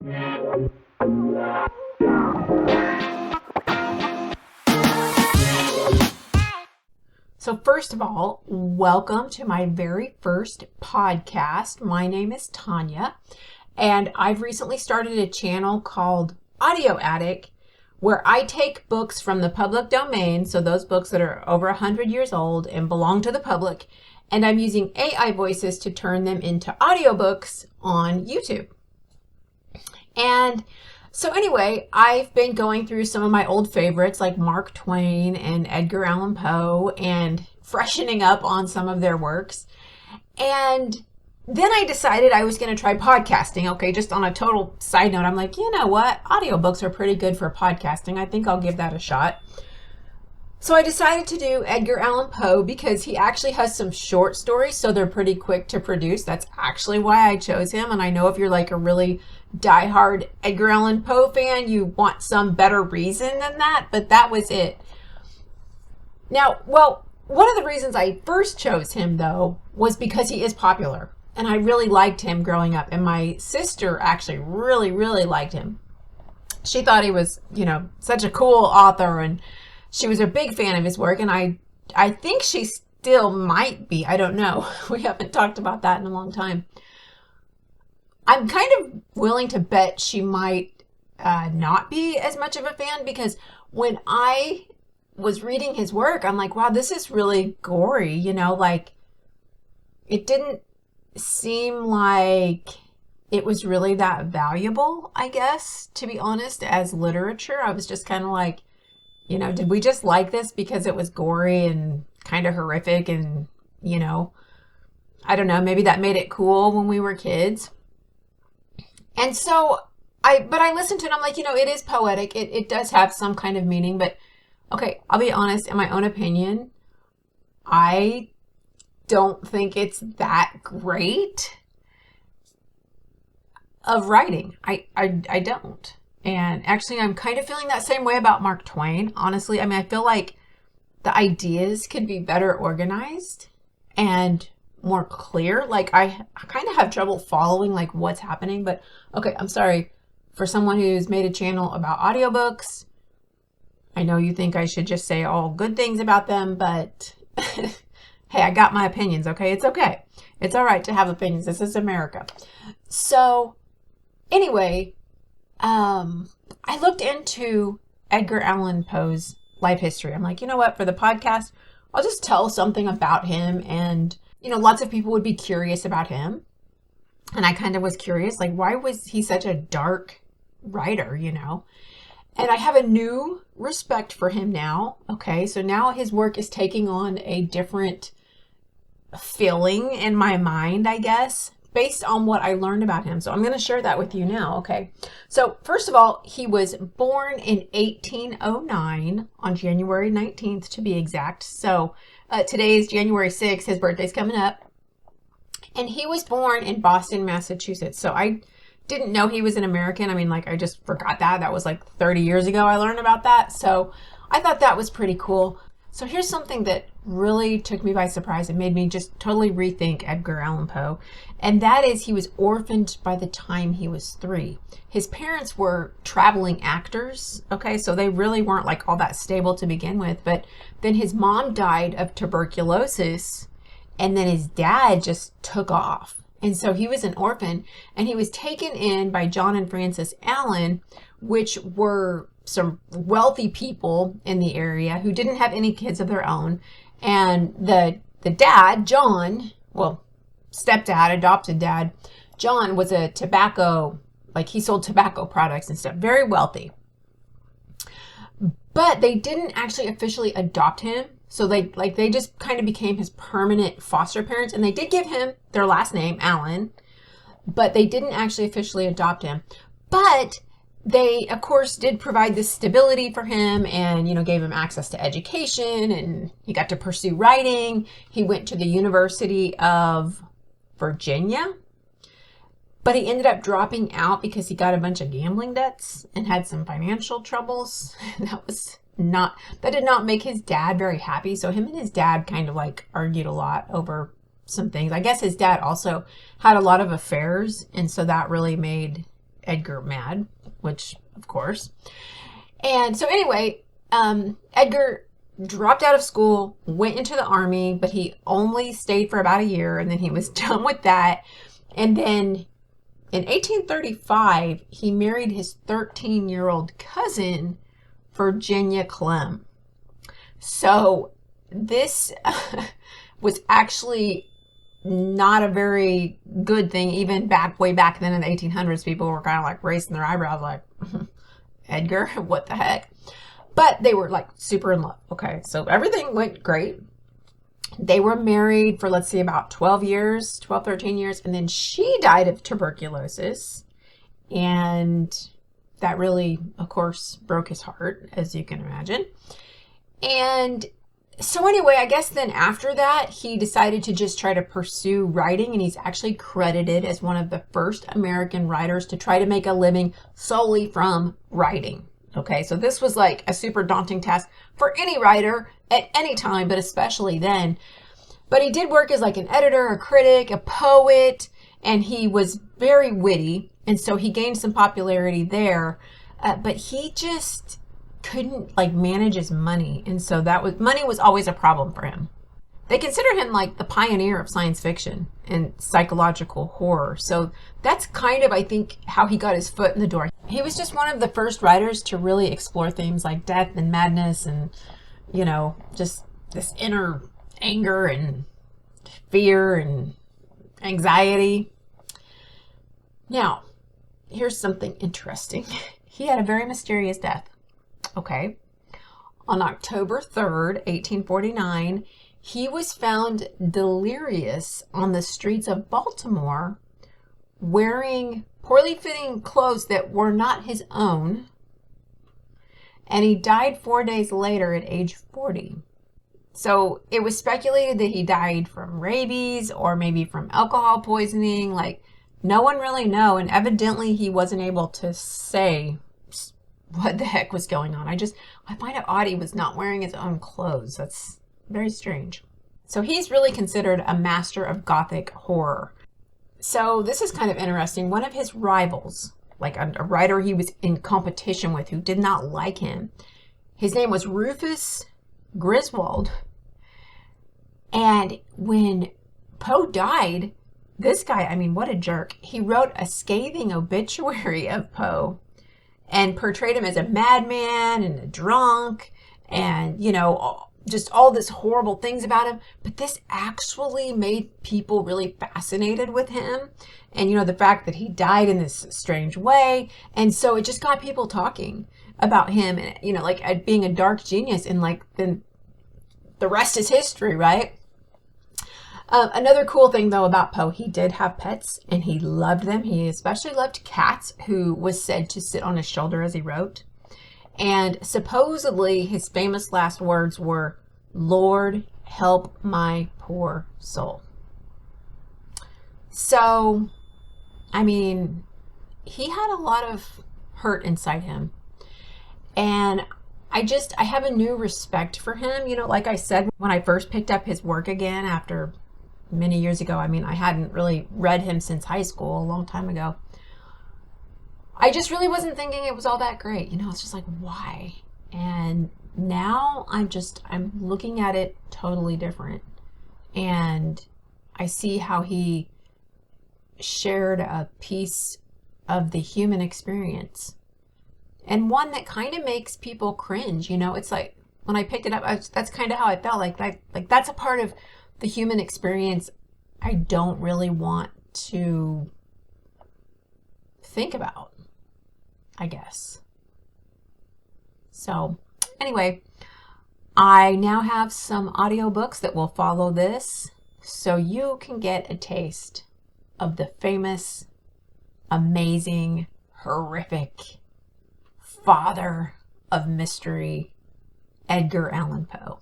So first of all, welcome to my very first podcast. My name is Tanya, and I've recently started a channel called Audio Attic, where I take books from the public domain, so those books that are over 100 years old and belong to the public, and I'm using AI voices to turn them into audiobooks on YouTube. And so anyway, I've been going through some of my old favorites like Mark Twain and Edgar Allan Poe and freshening up on some of their works. And then I decided I was going to try podcasting. Okay, just on a total side note, I'm like, you know what? Audiobooks are pretty good for podcasting. I think I'll give that a shot. So I decided to do Edgar Allan Poe because he actually has some short stories, so they're pretty quick to produce. That's actually why I chose him. And I know if you're like a really diehard Edgar Allan Poe fan, you want some better reason than that, but that was it. Now, well, one of the reasons I first chose him, though, was because he is popular. And I really liked him growing up. And my sister actually really, really liked him. She thought he was, such a cool author, and she was a big fan of his work. And I think she still might be. I don't know. We haven't talked about that in a long time. I'm kind of willing to bet she might not be as much of a fan, because when I was reading his work, I'm like, wow, this is really gory, like it didn't seem like it was really that valuable, I guess, to be honest, as literature. I was just kind of like, did we just like this because it was gory and kind of horrific and, I don't know, maybe that made it cool when we were kids. And so I listened to it, and I'm like, it is poetic. It does have some kind of meaning, but okay, I'll be honest, in my own opinion, I don't think it's that great of writing. I don't. And actually, I'm kind of feeling that same way about Mark Twain. Honestly, I feel like the ideas could be better organized and more clear. Like I kind of have trouble following like what's happening, but okay, I'm sorry. For someone who's made a channel about audiobooks, I know you think I should just say all good things about them, but hey, I got my opinions, okay? It's okay. It's all right to have opinions. This is America. So anyway, I looked into Edgar Allan Poe's life history. I'm like, you know what? For the podcast, I'll just tell something about him. And, lots of people would be curious about him. And I kind of was curious, like, why was he such a dark writer, And I have a new respect for him now. Okay, so now his work is taking on a different feeling in my mind, I guess, based on what I learned about him. So I'm going to share that with you now. Okay, so first of all, he was born in 1809 on January 19th to be exact. So today is January 6th. His birthday's coming up. And he was born in Boston, Massachusetts. So I didn't know he was an American. I just forgot that. That was like 30 years ago I learned about that. So I thought that was pretty cool. So here's something that really took me by surprise and made me just totally rethink Edgar Allan Poe. And that is, he was orphaned by the time he was 3. His parents were traveling actors. Okay, so they really weren't like all that stable to begin with. But then his mom died of tuberculosis, and then his dad just took off. And so he was an orphan, and he was taken in by John and Frances Allen, which were some wealthy people in the area who didn't have any kids of their own. And the dad, John, well, stepdad, adopted dad, John was a tobacco, like he sold tobacco products and stuff, very wealthy. But they didn't actually officially adopt him. So they just kind of became his permanent foster parents, and they did give him their last name, Allen, but they didn't actually officially adopt him. But they, of course, did provide this stability for him and, gave him access to education, and he got to pursue writing. He went to the University of Virginia, but he ended up dropping out because he got a bunch of gambling debts and had some financial troubles. That did not make his dad very happy. So him and his dad kind of like argued a lot over some things. I guess his dad also had a lot of affairs, and so that really made Edgar mad, which of course. And so anyway, Edgar dropped out of school, went into the army, but he only stayed for about a year, and then he was done with that. And then in 1835, he married his 13-year-old cousin, Virginia Clem. So this was actually not a very good thing. Even way back then in the 1800s, people were kind of like raising their eyebrows like, Edgar, what the heck? But they were like super in love. Okay, so everything went great. They were married for, let's see, about 13 years. And then she died of tuberculosis. And that really, of course, broke his heart, as you can imagine. And so anyway, I guess then after that, he decided to just try to pursue writing. And he's actually credited as one of the first American writers to try to make a living solely from writing. Okay, so this was like a super daunting task for any writer at any time, but especially then. But he did work as like an editor, a critic, a poet, and he was very witty. And so he gained some popularity there. But he just couldn't like manage his money. And so money was always a problem for him. They consider him like the pioneer of science fiction and psychological horror. So that's kind of, I think, how he got his foot in the door. He was just one of the first writers to really explore themes like death and madness and, you know, just this inner anger and fear and anxiety. Now, here's something interesting. He had a very mysterious death. Okay. On October 3rd, 1849, he was found delirious on the streets of Baltimore, wearing poorly fitting clothes that were not his own. And he died 4 days later at age 40. So it was speculated that he died from rabies or maybe from alcohol poisoning. Like, no one really knew. And evidently he wasn't able to say what the heck was going on. I find it odd he was not wearing his own clothes. That's very strange. So he's really considered a master of Gothic horror. So this is kind of interesting. One of his rivals, like a writer he was in competition with who did not like him, his name was Rufus Griswold. And when Poe died, this guy, I mean, what a jerk. He wrote a scathing obituary of Poe and portrayed him as a madman and a drunk and, you know, just all this horrible things about him. But this actually made people really fascinated with him. And, you know, the fact that he died in this strange way. And so it just got people talking about him, and, you know, like being a dark genius. And like then the rest is history, right? Another cool thing, though, about Poe, he did have pets and he loved them. He especially loved cats, who was said to sit on his shoulder as he wrote. And supposedly his famous last words were, "Lord, help my poor soul." So, I mean, he had a lot of hurt inside him. And I have a new respect for him. You know, like I said, when I first picked up his work again after many years ago, I mean, I hadn't really read him since high school, a long time ago. I just really wasn't thinking it was all that great. You know, it's just like, why? And now I'm looking at it totally different. And I see how he shared a piece of the human experience. And one that kind of makes people cringe. You know, it's like when I picked it up, that's kind of how I felt. Like that's a part of the human experience I don't really want to think about, I guess. So anyway, I now have some audiobooks that will follow this, so you can get a taste of the famous, amazing, horrific father of mystery, Edgar Allan Poe.